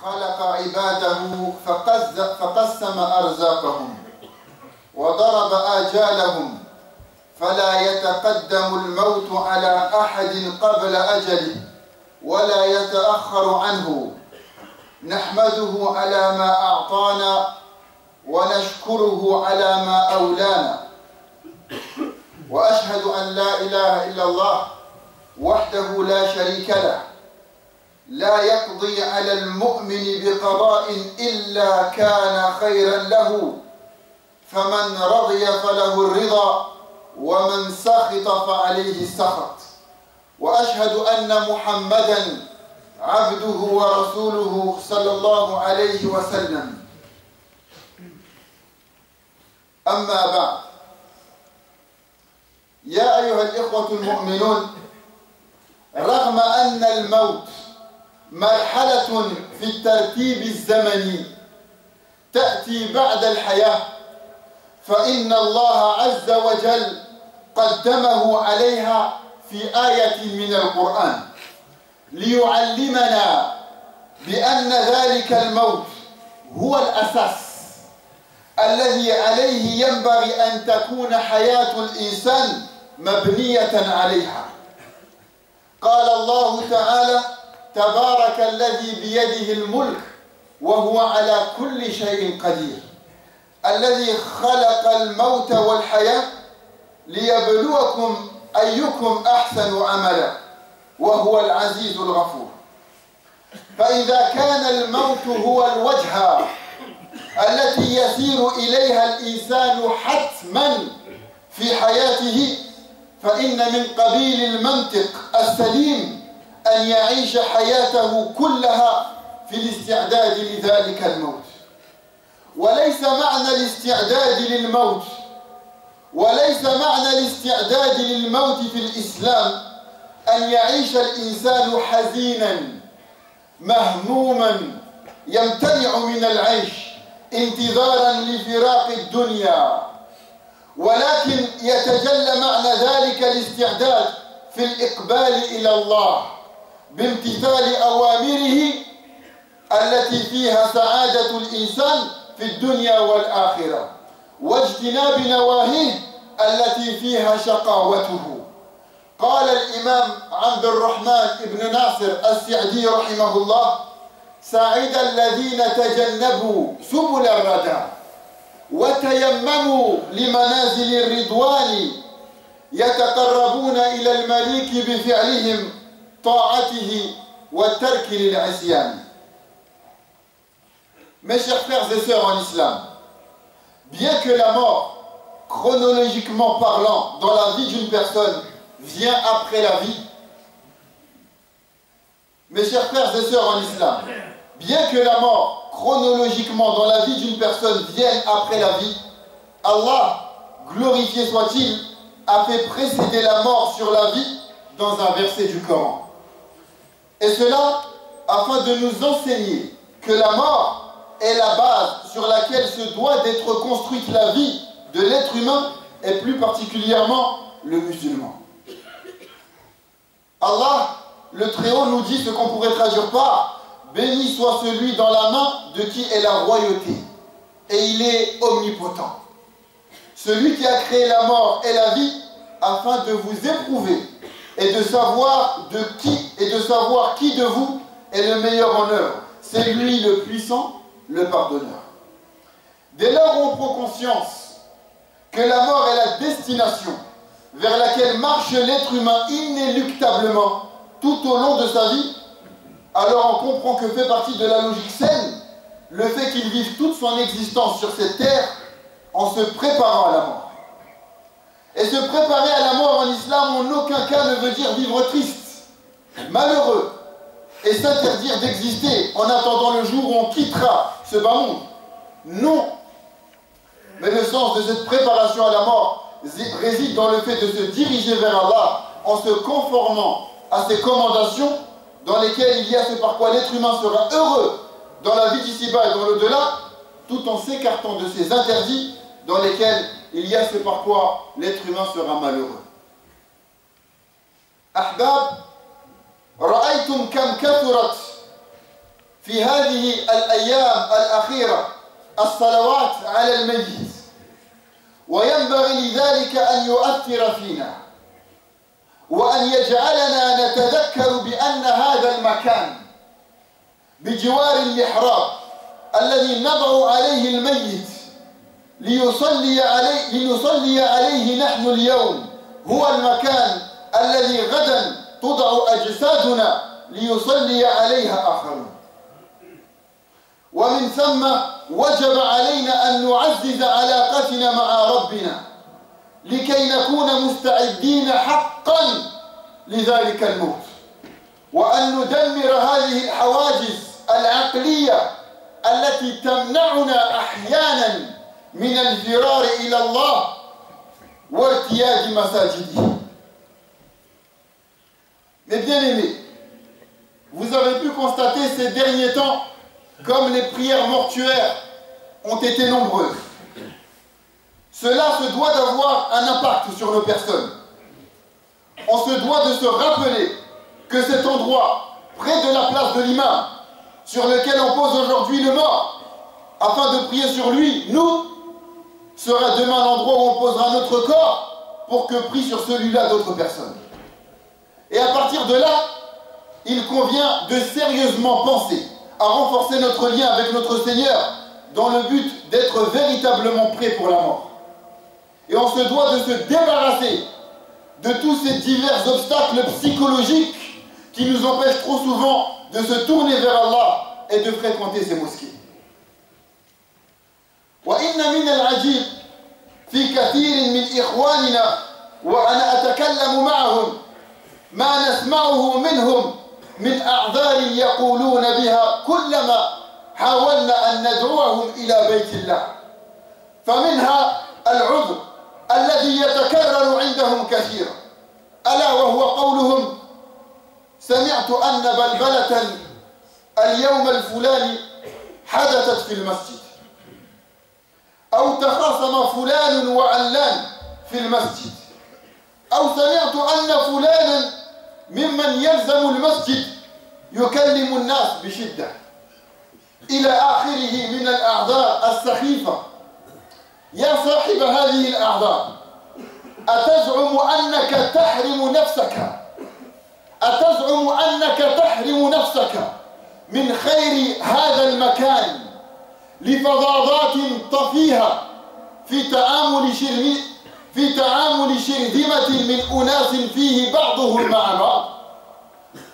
خلق عباده فقسم أرزاقهم وضرب آجالهم فلا يتقدم الموت على أحد قبل أجله ولا يتأخر عنه. نحمده على ما أعطانا ونشكره على ما أولانا، وأشهد أن لا إله إلا الله وحده لا شريك له، لا يقضي على المؤمن بقضاء إلا كان خيرا له، فمن رضي فله الرضا ومن سخط فعليه السخط. وأشهد أن محمدا عبده ورسوله صلى الله عليه وسلم. أما بعد، يا أيها الإخوة المؤمنون، رغم أن الموت مرحلة في الترتيب الزمني تأتي بعد الحياة، فإن الله عز وجل قدمه عليها في آية من القرآن ليعلمنا بأن ذلك الموت هو الأساس الذي عليه ينبغي أن تكون حياة الإنسان مبنية عليها. قال الله تعالى: تبارك الذي بيده الملك وهو على كل شيء قدير، الذي خلق الموت والحياة ليبلوكم أيكم أحسن عملا وهو العزيز الغفور. فإذا كان الموت هو الوجهة التي يسير إليها الإنسان حتما في حياته، فإن من قبيل المنطق السليم أن يعيش حياته كلها في الاستعداد لذلك الموت. وليس معنى الاستعداد للموت في الإسلام أن يعيش الإنسان حزينا مهموما يمتنع من العيش انتظارا لفراق الدنيا، ولكن يتجلى معنى ذلك الاستعداد في الإقبال إلى الله بامتثال أوامره التي فيها سعادة الإنسان في الدنيا والآخرة، واجتناب نواهيه التي فيها شقاوته. قال الإمام عبد الرحمن بن ناصر السعدي رحمه الله: سعد الذين تجنبوا سبل الردى وتيمموا لمنازل الرضوان، يتقربون إلى المليك بفعلهم طاعته والترك للعصيان. Mes chers frères et sœurs en islam, bien que la mort, chronologiquement parlant, dans la vie d'une personne, vient après la vie, mes chers frères et sœurs en islam, bien que la mort, chronologiquement dans la vie d'une personne, vienne après la vie, Allah, glorifié soit-il, a fait précéder la mort sur la vie dans un verset du Coran. Et cela afin de nous enseigner que la mort est la base sur laquelle se doit d'être construite la vie de l'être humain et plus particulièrement le musulman. Allah, le Très-Haut, nous dit ce qu'on pourrait traduire par: béni soit celui dans la main de qui est la royauté, et il est omnipotent. Celui qui a créé la mort et la vie afin de vous éprouver et de savoir qui de vous est le meilleur en œuvre. C'est lui le puissant, le pardonneur. Dès lors où on prend conscience que la mort est la destination vers laquelle marche l'être humain inéluctablement tout au long de sa vie, alors on comprend que fait partie de la logique saine le fait qu'il vive toute son existence sur cette terre en se préparant à la mort. Et se préparer à la mort en islam en aucun cas ne veut dire vivre triste, malheureux, et s'interdire d'exister en attendant le jour où on quittera ce bas monde. Non. Mais le sens de cette préparation à la mort réside dans le fait de se diriger vers Allah en se conformant à ses commandations dans lesquelles il y a ce par quoi l'être humain sera heureux dans la vie d'ici-bas et dans l'au-delà, tout en s'écartant de ces interdits dans lesquels il y a ce par quoi l'être humain sera malheureux. Ahbab, رأيتم كم كثرت في هذه الأيام الأخيرة الصلوات على الميت، وينبغي لذلك أن يؤثر فينا وأن يجعلنا نتذكر بأن هذا المكان بجوار المحراب الذي نضع عليه الميت لنصلي عليه نحن اليوم هو المكان الذي غدا تضع أجسادنا ليصلي عليها آخرون. ومن ثم وجب علينا أن نعزز علاقتنا مع ربنا لكي نكون مستعدين حقا لذلك الموت، وأن ندمر هذه الحواجز العقلية التي تمنعنا أحيانا من الفرار إلى الله وارتياد مساجده. Mes bien-aimés, vous avez pu constater ces derniers temps comme les prières mortuaires ont été nombreuses. Cela se doit d'avoir un impact sur nos personnes. On se doit de se rappeler que cet endroit, près de la place de l'imam, sur lequel on pose aujourd'hui le mort, afin de prier sur lui, nous, sera demain l'endroit où on posera notre corps pour que prient sur celui-là d'autres personnes. Et à partir de là, il convient de sérieusement penser à renforcer notre lien avec notre Seigneur dans le but d'être véritablement prêt pour la mort. Et on se doit de se débarrasser de tous ces divers obstacles psychologiques qui nous empêchent trop souvent de se tourner vers Allah et de fréquenter ces mosquées. وإن من العجيب في كثير من إخواننا وأنا أتكلم معهم ما نسمعه منهم من أعذار يقولون بها كلما حاولنا أن ندعوهم إلى بيت الله، فمنها العذر الذي يتكرر عندهم كثيرا، ألا وهو قولهم: سمعت أن بلبلة اليوم الفلاني حدثت في المسجد، أو تخاصم فلان وعلان في المسجد، أو سمعت أن فلانا ممن يلزم المسجد يكلم الناس بشدة، إلى آخره من الأعذار السخيفة. يا صاحب هذه الأعذار، أتزعم أنك تحرم نفسك من خير هذا المكان لفظاظات طفيهة في تعامل شرذمة من أناس فيه بعضهم مع بعض؟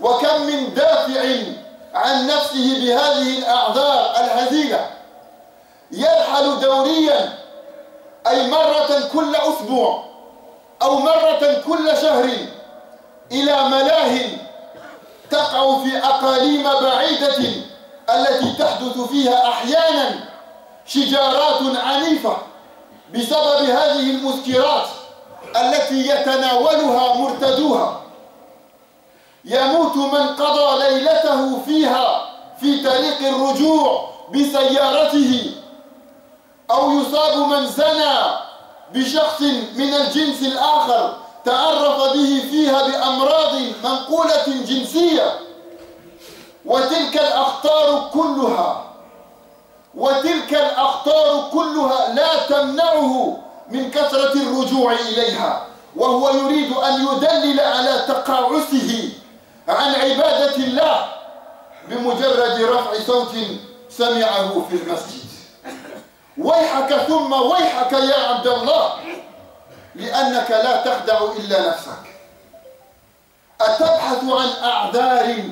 وكم من دافع عن نفسه بهذه الأعذار الهزيلة يرحل دوريا، أي مرة كل أسبوع أو مرة كل شهر، إلى ملاهٍ تقع في أقاليم بعيدة التي تحدث فيها أحيانا شجارات عنيفة بسبب هذه المسكرات التي يتناولها مرتدوها. يموت من قضى ليلته فيها في طريق الرجوع بسيارته، أو يصاب من زنى بشخص من الجنس الآخر تعرف به فيها بأمراض منقولة جنسية. وتلك الأخطار كلها لا تمنعه من كثرة الرجوع إليها، وهو يريد أن يدلل على تقاعسه عن عبادة الله بمجرد رفع صوت سمعه في المسجد. ويحك ثم ويحك يا عبد الله، لأنك لا تخدع إلا نفسك. أتبحث عن أعذار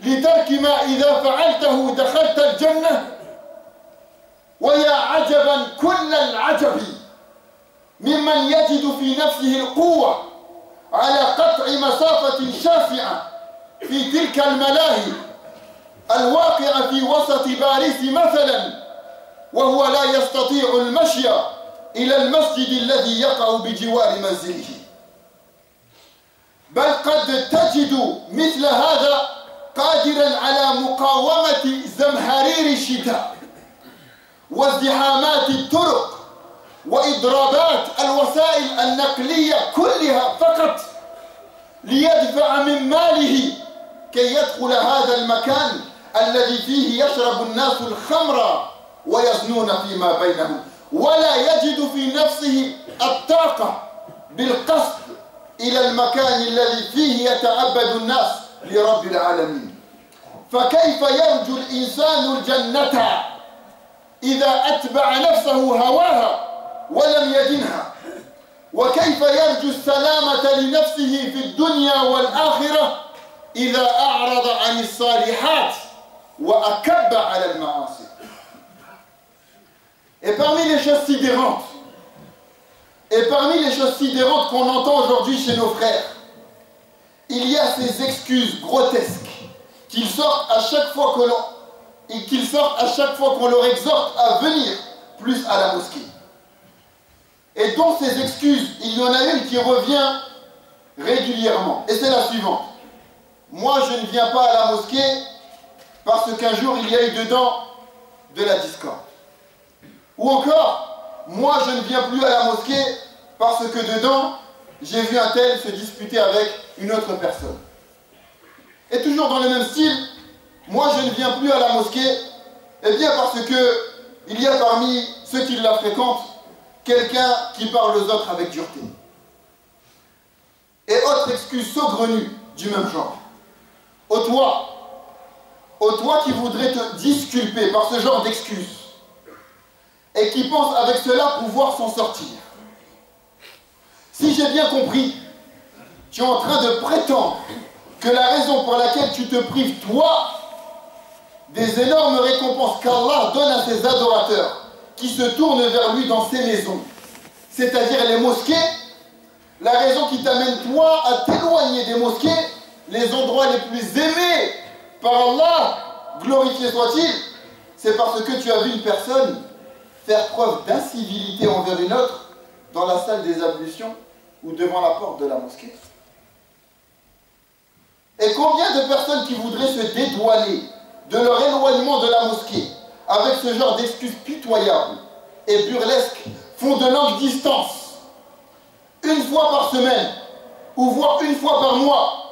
لترك ما إذا فعلته دخلت الجنة؟ ويا عجبا كل العجب ممن يجد في نفسه القوة على قطع مسافة شاسعة في تلك الملاهي الواقعة في وسط باريس مثلا، وهو لا يستطيع المشي إلى المسجد الذي يقع بجوار منزله. بل قد تجد مثل هذا قادرا على مقاومة زمهرير الشتاء وازدحامات الطرق وإضرابات الوسائل النقلية كلها فقط ليدفع من ماله كي يدخل هذا المكان الذي فيه يشرب الناس الخمر ويزنون فيما بينهم ولا يجد في نفسه الطاقة بالقصد إلى المكان الذي فيه يتعبد الناس لرب العالمين. فكيف يرجو الإنسان الجنة إذا أتبع نفسه هواها ولم يدنها؟ وكيف يرجو السلامة لنفسه في الدنيا والآخرة إذا أعرض عن الصالحات وأكب على المعاصي؟ Et parmi les choses sidérantes qu'on entend aujourd'hui chez nos frères, il y a ces excuses grotesques qu'ils sortent à chaque fois qu'on leur exhorte à venir plus à la mosquée. Et dans ces excuses, il y en a une qui revient régulièrement. Et c'est la suivante. Moi, je ne viens pas à la mosquée parce qu'un jour, il y a eu dedans de la discorde. Ou encore, moi, je ne viens plus à la mosquée parce que dedans, j'ai vu un tel se disputer avec une autre personne. Et toujours dans le même style, moi, je ne viens plus à la mosquée, eh bien parce que il y a parmi ceux qui la fréquentent quelqu'un qui parle aux autres avec dureté. Et autre excuse saugrenue du même genre. Ô toi qui voudrais te disculper par ce genre d'excuses et qui pense avec cela pouvoir s'en sortir. Si j'ai bien compris, tu es en train de prétendre que la raison pour laquelle tu te prives, toi, des énormes récompenses qu'Allah donne à ses adorateurs qui se tournent vers lui dans ses maisons, c'est-à-dire les mosquées, la raison qui t'amène toi à t'éloigner des mosquées, les endroits les plus aimés par Allah, glorifié soit-il, c'est parce que tu as vu une personne faire preuve d'incivilité envers une autre dans la salle des ablutions ou devant la porte de la mosquée. Et combien de personnes qui voudraient se dédouaner de leur éloignement de la mosquée avec ce genre d'excuses pitoyables et burlesques font de longue distance, une fois par semaine ou voire une fois par mois,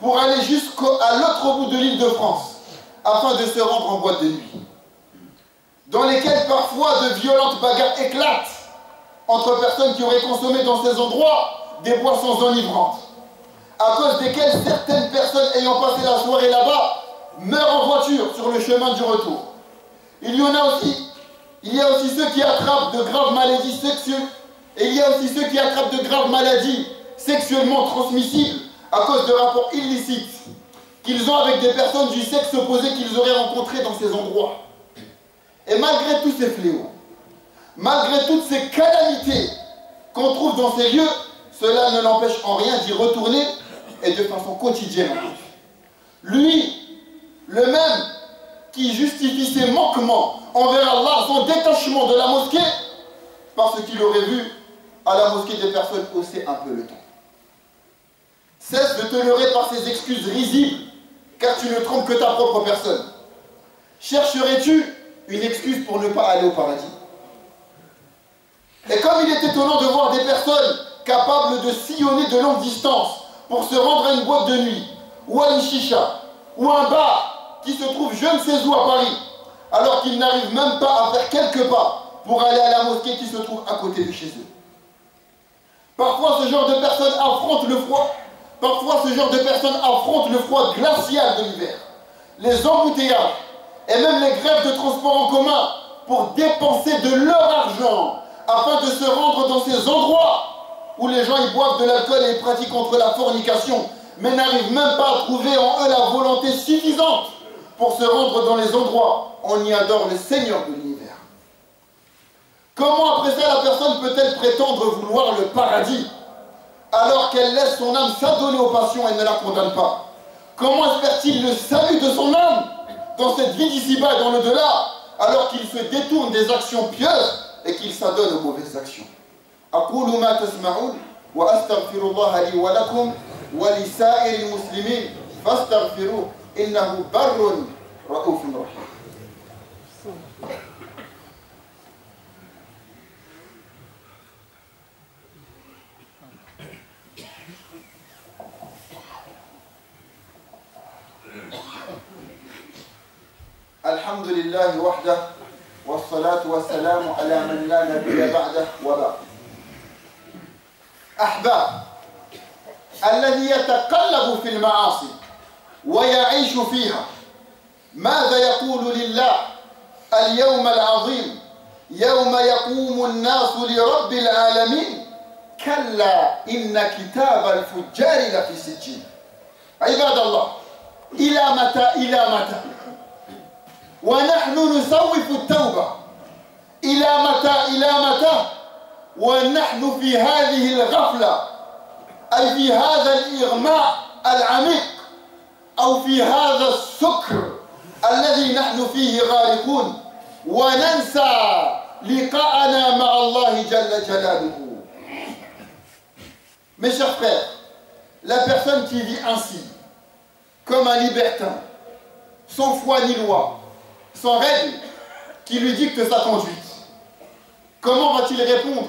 pour aller jusqu'à l'autre bout de l'île de France afin de se rendre en boîte de nuit, dans lesquelles parfois de violentes bagarres éclatent entre personnes qui auraient consommé dans ces endroits des boissons enivrantes, à cause desquelles certaines personnes ayant passé la soirée là-bas meurent en voiture sur le chemin du retour. Il y a aussi ceux qui attrapent de graves maladies sexuelles, et il y a aussi ceux qui attrapent de graves maladies sexuellement transmissibles à cause de rapports illicites qu'ils ont avec des personnes du sexe opposé qu'ils auraient rencontrées dans ces endroits. Et malgré tous ces fléaux, malgré toutes ces calamités qu'on trouve dans ces lieux, cela ne l'empêche en rien d'y retourner et de façon quotidienne. Lui, le même qui justifie ses manquements envers Allah, son détachement de la mosquée, parce qu'il aurait vu à la mosquée des personnes hausser un peu le ton. Cesse de te leurrer par ces excuses risibles, car tu ne trompes que ta propre personne. Chercherais-tu une excuse pour ne pas aller au paradis? Et comme il est étonnant de voir des personnes capables de sillonner de longues distances pour se rendre à une boîte de nuit, ou à une chicha, ou à un bar qui se trouve je ne sais où à Paris, alors qu'ils n'arrivent même pas à faire quelques pas pour aller à la mosquée qui se trouve à côté de chez eux. Parfois, ce genre de personnes affrontent le froid. Parfois, ce genre de personnes affrontent le froid glacial de l'hiver, les embouteillages et même les grèves de transport en commun pour dépenser de leur argent afin de se rendre dans ces endroits où les gens y boivent de l'alcool et pratiquent contre la fornication, mais n'arrivent même pas à trouver en eux la volonté suffisante pour se rendre dans les endroits où on y adore le Seigneur de l'univers. Comment après ça la personne peut-elle prétendre vouloir le paradis alors qu'elle laisse son âme s'adonner aux passions et ne la condamne pas? Comment espère-t-il le salut de son âme dans cette vie d'ici-bas et dans l'au-delà alors qu'il se détourne des actions pieuses et qu'il s'adonne aux mauvaises actions? أقول ما تسمعون وأستغفر الله لي ولكم ولسائر المسلمين فاستغفروه إنه بر رؤوف رحيم. الحمد لله وحده والصلاة والسلام على من لا نبي بعده وبعد. أحباب، الذي يتقلب في المعاصي ويعيش فيها ماذا يقول لله اليوم العظيم يوم يقوم الناس لرب العالمين؟ كلا إن كتاب الفجار لفي سجين. عباد الله، إلى متى إلى متى ونحن نسوف التوبة؟ إلى متى إلى متى ونحن في هذه الغفلة، أي في هذا الإغماء العميق، أو في هذا السكر الذي نحن فيه غارقون، وننسى لقاءنا مع الله جل جلاله. Mes chers frères, la personne qui vit ainsi, comme un libertin, sans foi ni loi, sans règle qui lui dicte sa conduite, comment va-t-il répondre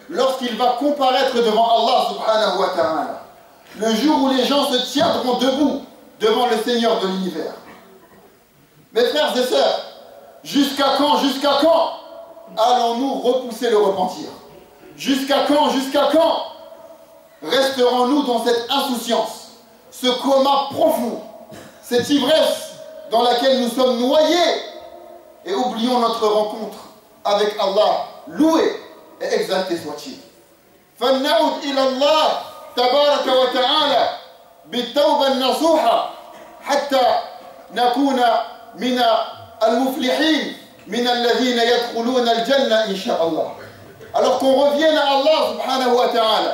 lorsqu'il va comparaître devant Allah subhanahu wa ta'ala, le jour où les gens se tiendront debout devant le Seigneur de l'univers? Mes frères et sœurs, jusqu'à quand allons-nous repousser le repentir? Jusqu'à quand resterons-nous dans cette insouciance, ce coma profond, cette ivresse dans laquelle nous sommes noyés, et oublions notre rencontre avec Allah, loué et exalté soit-il. فلنعد إلى الله تبارك وتعالى بالتوبة النصوحة حتى نكون من المفلحين من الذين يدخلون الجنة إن شاء الله. Alors qu'on revienne à Allah subhanahu wa ta'ala,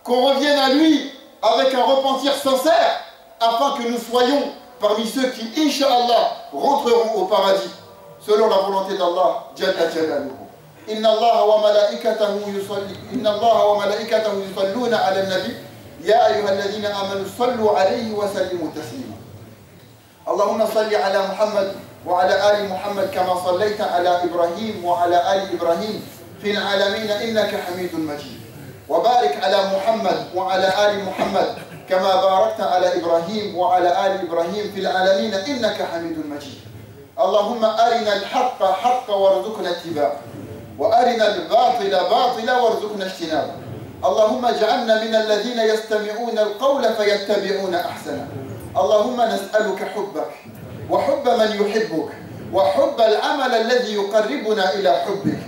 qu'on revienne à lui avec un repentir sincère, afin que nous soyons parmi ceux qui, Inch'Allah, rentreront au paradis, selon la volonté d'Allah, Jalla Jalaluhu. Inna Allah wa malaikatahu yusalluna ala nabi, ya ayyuhalladhina amanu sallu alayhi wa sallimu taslima. Allahumma salli ala Muhammad wa ala ali Muhammad kama sallaita ala Ibrahim wa ala ali Ibrahim fil alamin innaka hamidun majid. وبارك على محمد وعلى آل محمد كما باركت على إبراهيم وعلى آل إبراهيم في العالمين إنك حميد مجيد. اللهم أرنا الحق حقا وارزقنا اتباعه، وأرنا الباطل باطلا وارزقنا اجتنابه. اللهم اجعلنا من الذين يستمعون القول فيتبعون أحسنه. اللهم نسألك حبك وحب من يحبك وحب العمل الذي يقربنا إلى حبك.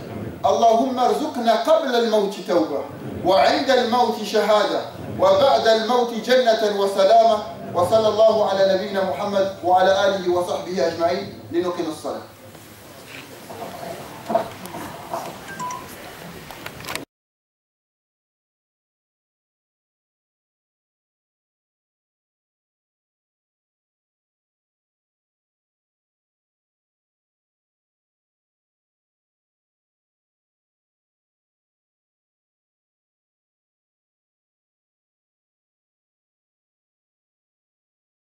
اللهم ارزقنا قبل الموت توبة، وعند الموت شهادة، وبعد الموت جنة وسلامة. وصلى الله على نبينا محمد وعلى آله وصحبه أجمعين. لنقيم الصلاة.